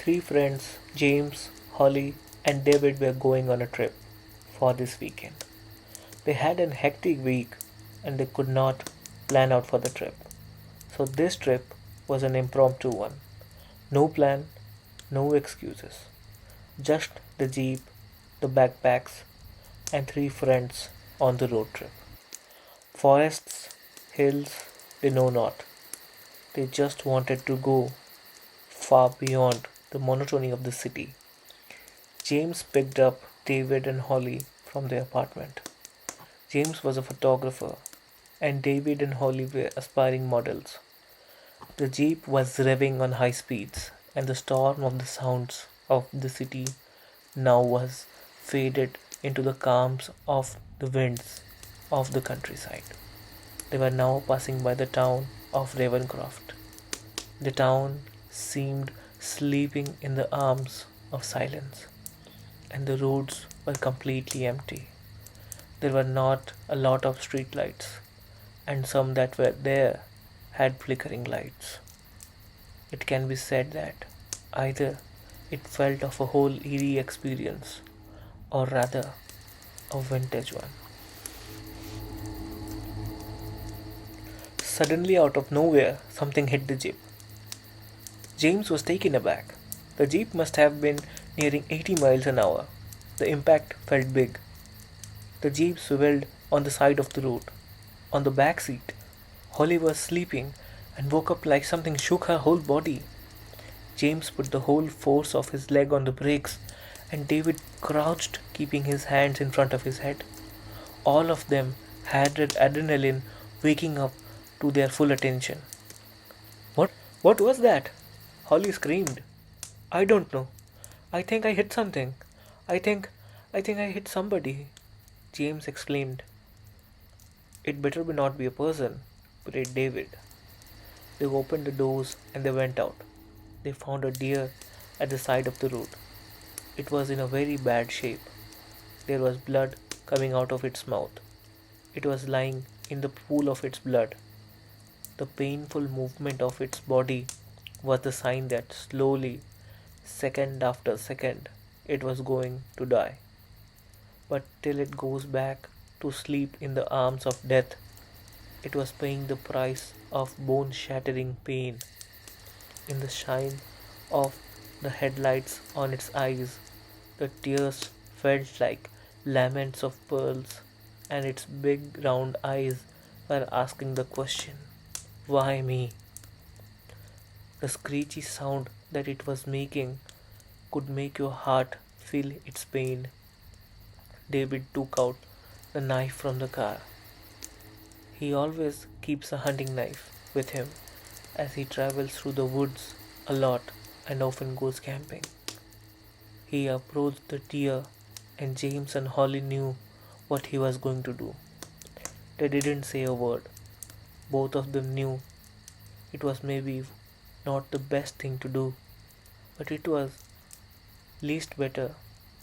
Three friends, James, Holly, and David, were going on a trip for this weekend. They had an hectic week and they could not plan out for the trip. So, this trip was an impromptu one. No plan, no excuses. Just the jeep, the backpacks, and three friends on the road trip. Forests, hills, they know not. They just wanted to go far beyond the monotony of the city. James picked up David and Holly from their apartment. James was a photographer, and David and Holly were aspiring models. The jeep was revving on high speeds, and the storm of the sounds of the city now was faded into the calms of the winds of the countryside. They were now passing by the town of Ravencroft. The town seemed sleeping in the arms of silence, and the roads were completely empty. There were not a lot of street lights, and some that were there had flickering lights. It can be said that either it felt of a whole eerie experience, or rather a vintage one. Suddenly, out of nowhere, something hit the jeep. James was taken aback. The jeep must have been nearing 80 miles an hour. The impact felt big. The jeep swiveled on the side of the road. On the back seat, Holly was sleeping and woke up like something shook her whole body. James put the whole force of his leg on the brakes, and David crouched, keeping his hands in front of his head. All of them had adrenaline waking up to their full attention. What was that? Holly screamed. I don't know. I think I hit something. I think I think I hit somebody, James exclaimed. It better be not be a person, prayed David. They opened the doors and they went out. They found a deer at the side of the road. It was in a very bad shape. There was blood coming out of its mouth. It was lying in the pool of its blood. The painful movement of its body was the sign that slowly, second after second, it was going to die. But till it goes back to sleep in the arms of death, it was paying the price of bone shattering pain. In the shine of the headlights on its eyes, the tears felt like laments of pearls, and its big round eyes were asking the question, why me? The screechy sound that it was making could make your heart feel its pain. David took out the knife from the car. He always keeps a hunting knife with him as he travels through the woods a lot and often goes camping. He approached the deer, and James and Holly knew what he was going to do. They didn't say a word. Both of them knew it was maybe not the best thing to do, but it was least better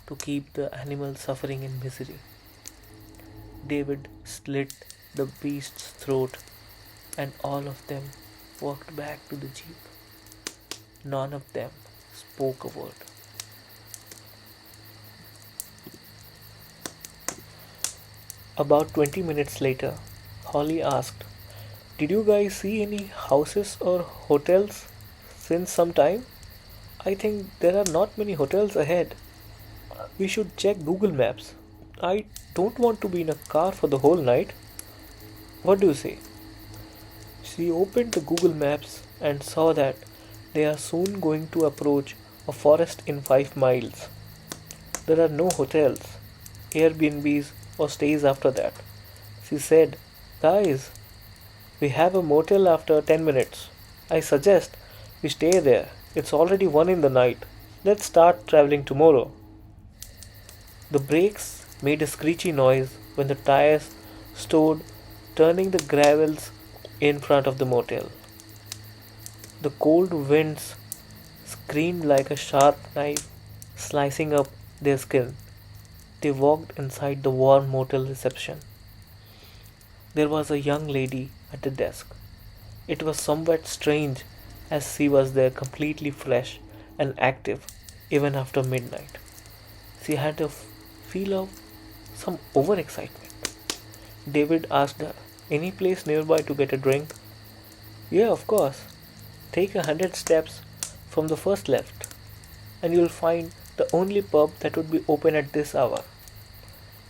to keep the animal suffering in misery. David slit the beast's throat, and all of them walked back to the jeep. None of them spoke a word. About 20 minutes later, Holly asked, did you guys see any houses or hotels since some time? I think there are not many hotels ahead. We should check Google Maps. I don't want to be in a car for the whole night. What do you say? She opened the Google Maps and saw that they are soon going to approach a forest in 5 miles. There are no hotels, Airbnbs, or stays after that. She said, guys, we have a motel after 10 minutes. I suggest we stay there. It's already 1 in the night. Let's start traveling tomorrow. The brakes made a screechy noise when the tires stood, turning the gravels in front of the motel. The cold winds screamed like a sharp knife slicing up their skin. They walked inside the warm motel reception. There was a young lady at the desk. It was somewhat strange as she was there completely fresh and active even after midnight. She had a feel of some overexcitement. David asked her, "Any place nearby to get a drink?" "Yeah, of course. Take 100 steps from the first left, and you'll find the only pub that would be open at this hour."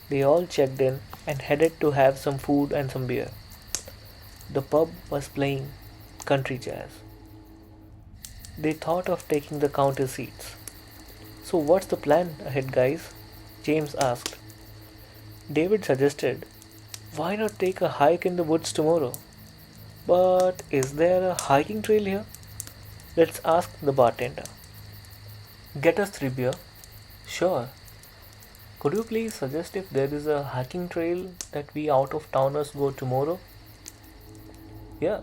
They all checked in and headed to have some food and some beer. The pub was playing country jazz. They thought of taking the counter seats. "So, what's the plan ahead, guys?" James asked. David suggested, "Why not take a hike in the woods tomorrow?" "But is there a hiking trail here?" "Let's ask the bartender." "Get us 3 beer." "Sure. Could you please suggest if there is a hiking trail that we out of towners go tomorrow?" "Yeah,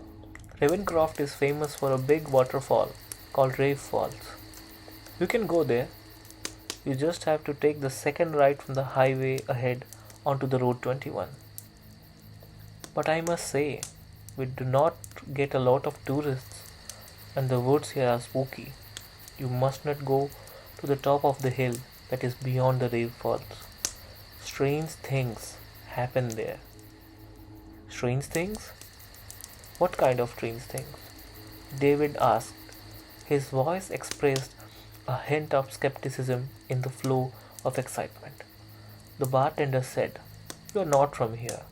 Ravencroft is famous for a big waterfall called Rave Falls. You can go there. You just have to take the second right from the highway ahead onto the Road 21. But I must say, we do not get a lot of tourists, and the woods here are spooky. You must not go to the top of the hill that is beyond the Rave Falls. Strange things happen there." "Strange things? What kind of strange things?" David asked. His voice expressed a hint of skepticism in the flow of excitement. The bartender said, "You are not from here,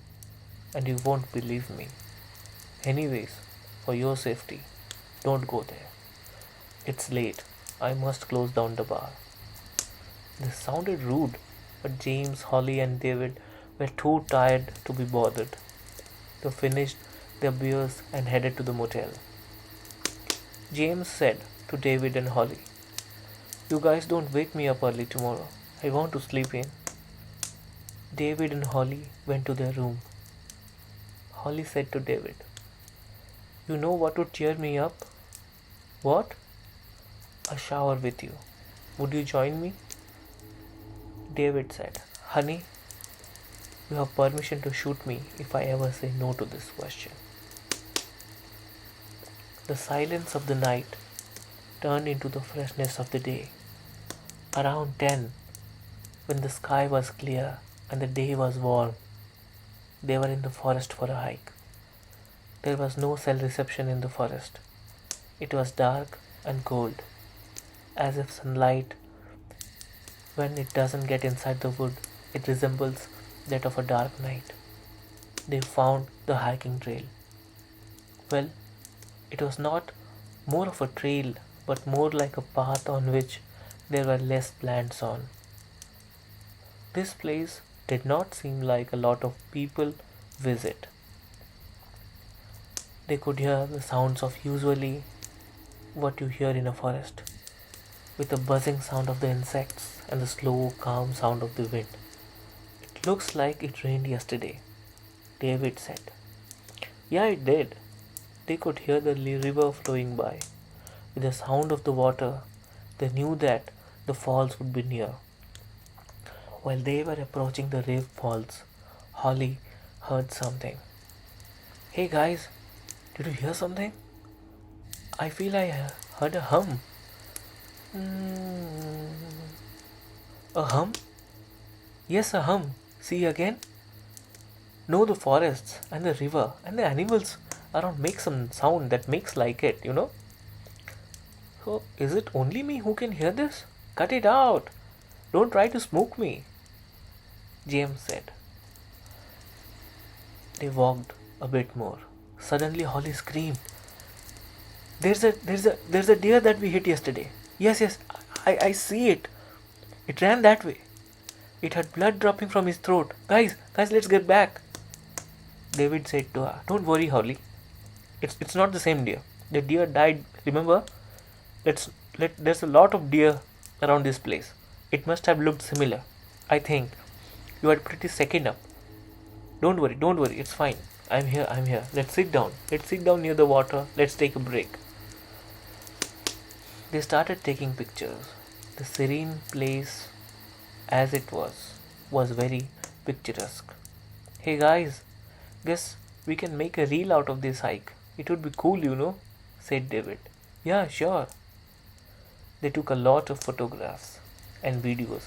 and you won't believe me. Anyways, for your safety, don't go there. It's late. I must close down the bar." This sounded rude, but James, Holly, and David were too tired to be bothered. They finished their beers and headed to the motel. James said to David and Holly, "You guys don't wake me up early tomorrow. I want to sleep in." David and Holly went to their room. Holly said to David, "You know what would cheer me up?" "What?" "A shower with you. Would you join me?" David said, "Honey, you have permission to shoot me if I ever say no to this question." The silence of the night turned into the freshness of the day. Around 10, when the sky was clear and the day was warm, they were in the forest for a hike. There was no cell reception in the forest. It was dark and cold, as if sunlight, when it doesn't get inside the wood, it resembles that of a dark night. They found the hiking trail. Well, it was not more of a trail, but more like a path on which there were less plants on. This place did not seem like a lot of people visit. They could hear the sounds of usually what you hear in a forest, with the buzzing sound of the insects and the slow, calm sound of the wind. "It looks like it rained yesterday," David said. "Yeah, it did." They could hear the river flowing by. With the sound of the water, they knew that the falls would be near. While they were approaching the Rave Falls, Holly heard something. "Hey guys, did you hear something? I feel I heard a hum." "Hmm, a hum?" "Yes, a hum. See again?" "No, the forests and the river and the animals around make some sound that makes like it. So, is it only me who can hear this? Cut it out. Don't try to spook me," James said. They walked a bit more. Suddenly Holly screamed, There's a deer that we hit yesterday. Yes, I see it. It ran that way. It had blood dropping from his throat. Guys, let's get back." David said to her, "Don't worry, Holly. It's not the same deer. The deer died, remember? There's a lot of deer around this place. It must have looked similar. I think. You are pretty second up. Don't worry, it's fine. I'm here. Let's sit down. Let's sit down near the water. Let's take a break." They started taking pictures. The serene place, as it was very picturesque. "Hey guys, guess we can make a reel out of this hike. It would be cool, said David. "Yeah, sure." They took a lot of photographs and videos.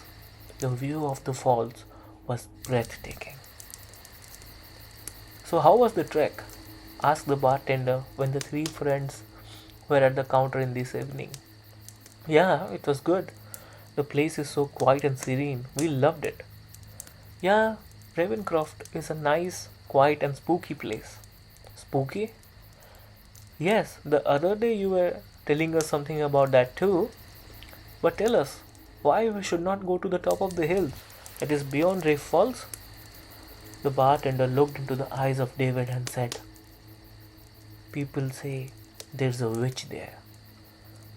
The view of the falls was breathtaking. So, how was the trek? Asked the bartender when the three friends were at the counter in this evening. Yeah, it was good. The place is so quiet and serene. We loved it. Yeah, Ravencroft is a nice, quiet, and spooky place. Spooky? Yes, the other day you were telling us something about that too. But tell us, why we should not go to the top of the hills that is beyond Rafe Falls? The bartender looked into the eyes of David and said, people say there's a witch there.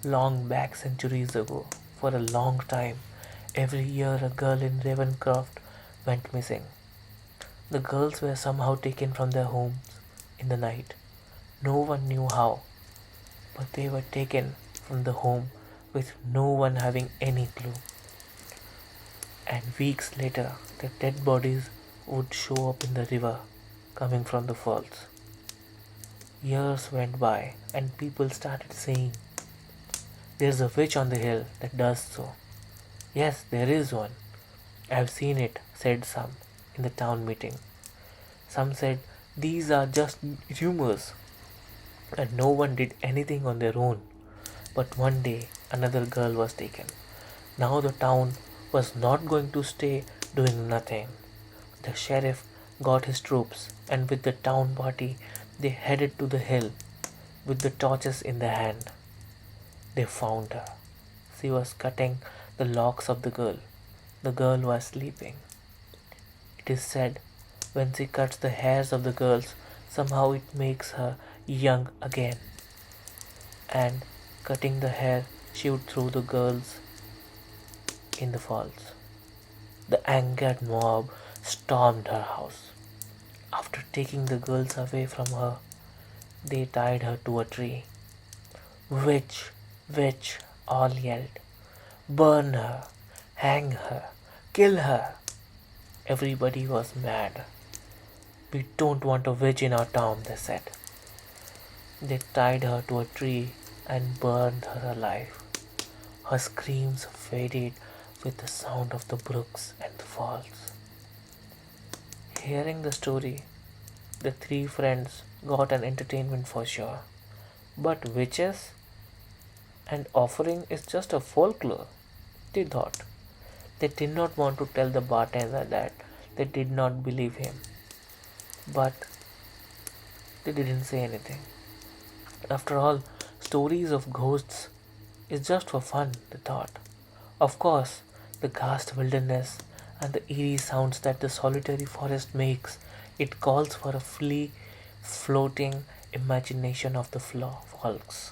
Long back centuries ago, for a long time, every year a girl in Ravencroft went missing. The girls were somehow taken from their homes in the night. No one knew how, but they were taken from the home with no one having any clue. And weeks later, their dead bodies would show up in the river coming from the falls. Years went by, and people started saying, there's a witch on the hill that does so. Yes, there is one. I've seen it, said some in the town meeting. Some said these are just rumors, and no one did anything on their own. But one day another girl was taken. Now the town was not going to stay doing nothing. The sheriff got his troops, and with the town party, they headed to the hill with the torches in their hand. They found her. She was cutting the locks of the girl. The girl was sleeping. It is said when she cuts the hairs of the girls, somehow it makes her young again. And cutting the hair, she would throw the girls in the falls. The angered mob stormed her house. After taking the girls away from her, they tied her to a tree. Witch, witch, all yelled. Burn her, hang her, kill her. Everybody was mad. We don't want a witch in our town, they said. They tied her to a tree and burned her alive. Her screams faded with the sound of the brooks and the falls. Hearing the story, the three friends got an entertainment for sure. But witches and offering is just a folklore, they thought. They did not want to tell the bartender that they did not believe him. But they didn't say anything. After all, stories of ghosts is just for fun, they thought. Of course, the vast wilderness and the eerie sounds that the solitary forest makes, it calls for a free floating imagination of the folks.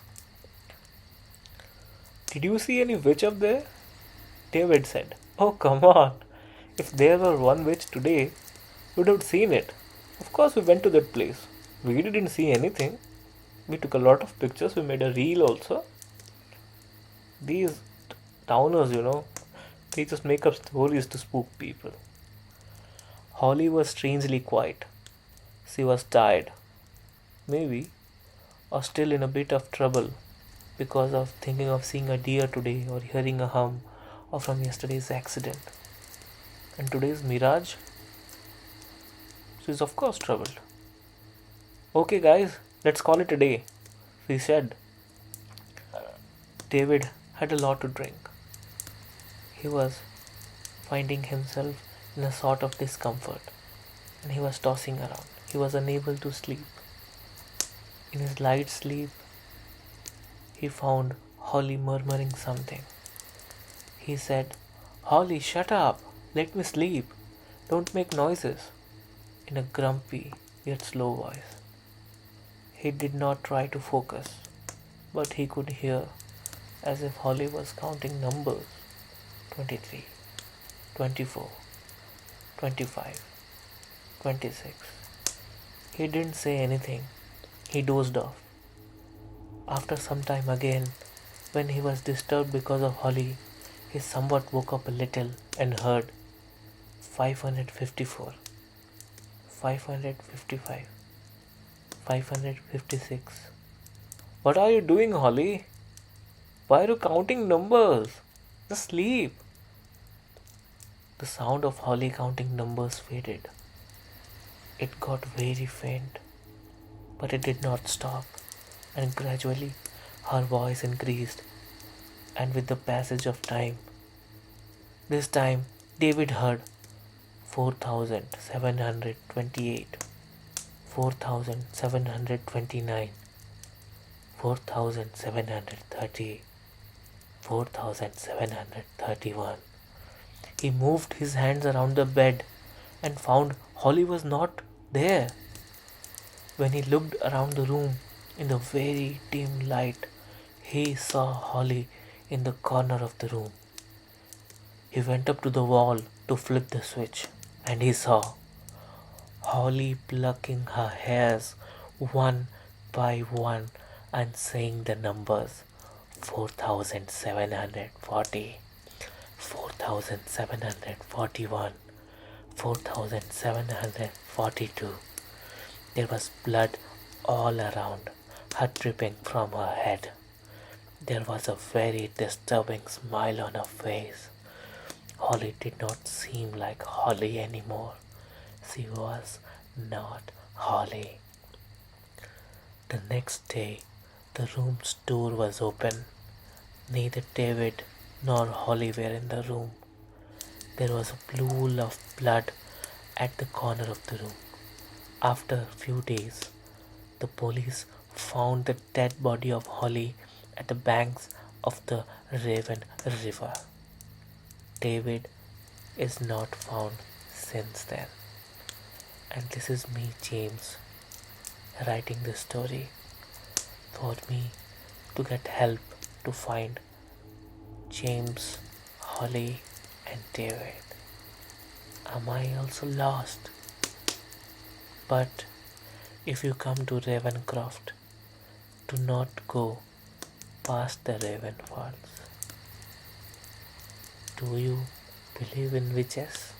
Did you see any witch up there? David said. Oh, come on. If there were one witch today, we would have seen it. Of course, we went to that place. We didn't see anything. We took a lot of pictures. We made a reel also. These towners, they just make up stories to spook people. Holly was strangely quiet. She was tired. Maybe. Or still in a bit of trouble because of thinking of seeing a deer today or hearing a hum or from yesterday's accident. And today's mirage, she's of course troubled. Okay guys, let's call it a day, she said. David had a lot to drink. He was finding himself in a sort of discomfort and he was tossing around. He was unable to sleep. In his light sleep, he found Holly murmuring something. He said, Holly, shut up. Let me sleep. Don't make noises. In a grumpy yet slow voice. He did not try to focus, but he could hear as if Holly was counting numbers. 23, 24, 25, 26. He didn't say anything. He dozed off. After some time again, when he was disturbed because of Holly, he somewhat woke up a little and heard 554, 555, 556. What are you doing, Holly? Why are you counting numbers? Just sleep. The sound of Holly counting numbers faded. It got very faint, but it did not stop, and gradually her voice increased, and with the passage of time, this time David heard 4,728, 4,729, 4,730, 4,731. He moved his hands around the bed and found Holly was not there. When he looked around the room in the very dim light, he saw Holly in the corner of the room. He went up to the wall to flip the switch, and he saw Holly plucking her hairs one by one and saying the numbers 4,740, 4,741, 4,742. There was blood all around her, dripping from her head. There was a very disturbing smile on her face. Holly did not seem like Holly anymore. She was not Holly. The next day, the room's door was open. Neither David nor Holly were in the room. There was a pool of blood at the corner of the room. After a few days, the police found the dead body of Holly at the banks of the Raven River. David is not found since then. And this is me, James, writing this story for me to get help to find James, Holly, and David. Am I also lost? But if you come to Ravencroft, do not go past the Raven Falls. Do you believe in witches?